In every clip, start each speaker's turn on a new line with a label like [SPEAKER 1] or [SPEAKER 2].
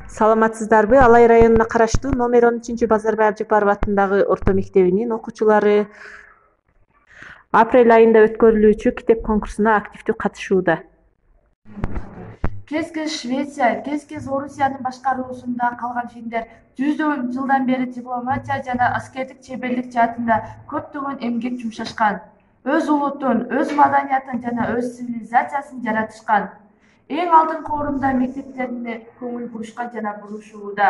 [SPEAKER 1] Саламатсыздарбы? Алай районуна караштуу номер 13 Базарбай Абжапаров атындагы орто мектебинин окуучулары апрель айында өткөрүлүүчү китеп конкурсуна активдүү катышууда.
[SPEAKER 2] Кез-кез Швеция, кез-кез Орусиянын башкаруусунда калган финдер жүздөгөн жылдан бери дипломатия жана аскердик чеберлик жаатында көптөгөн эмгек жумшашкан. Өз улутун, өз маданиятын жана өз цивилизациясын жаратышкан. Эң алдыңкы орунда мектептерине көңүл бурушкан жана бурушууда.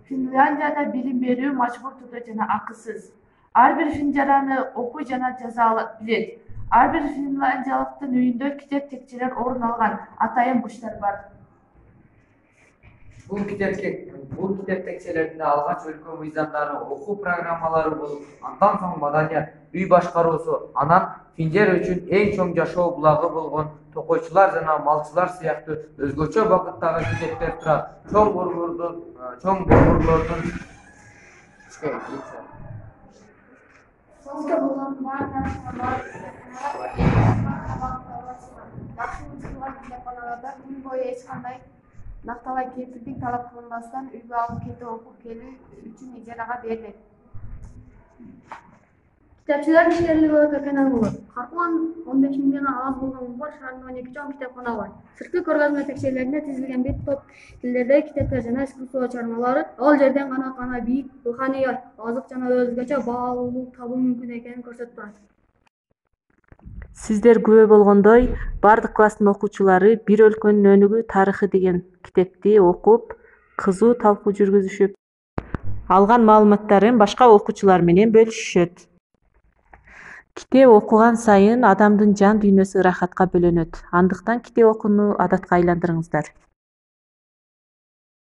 [SPEAKER 2] Финляндияда билим берүү мажбур түрдө жана акысыз. Ар бир фин жараны окуй жана жаза билет. Ар бир финляндиялыктын үйүндө китеп текчелер орун алган атайын бурчтар бар.
[SPEAKER 3] Бул китеп текчелеринде алгач өлкө мыйзамдары, окуу программалары болуп, андан соң маданият, үй башкаруусу, анан финдер үчүн эң чоң жашоо булагы болгон токойчулар жана малчылар сыяктуу өзгөчө багыттагы китептер турат. Чоң борборлордун
[SPEAKER 4] күн бою эч кандай накталай кепилдик талап кылынбастан үйгө алып кетип окуп келүү үчүн ижарага берилет.
[SPEAKER 5] Китепчилердин ишкерлиги өтө кенен болот. Каркулан 15 миңден аз болгон бар шаардын 12 чоң китепкана бар. Сырткы көргөзмө текчелеринде тизилген бир топ тилдердеги китептер жана искусство чыгармалары ал жерден гана бийик руханият, азык жана өзгөчө баалуулук табуу мүмкүн экенин көрсөтүп турат.
[SPEAKER 1] Сиздер күбө болгондой, бардык класстын окуучулары «Бир өлкөнүн өнүгүү тарыхы» деген китепти окуп, кызуу талкуу жүргүзүшүп, алган маалыматтарын башка окуучулар менен бөлүшүшөт. Китеп окуган сайын адамдын жан дүйнөсү ырахатка бөлөнөт. Андыктан китеп окууну адатка айландырыңыздар.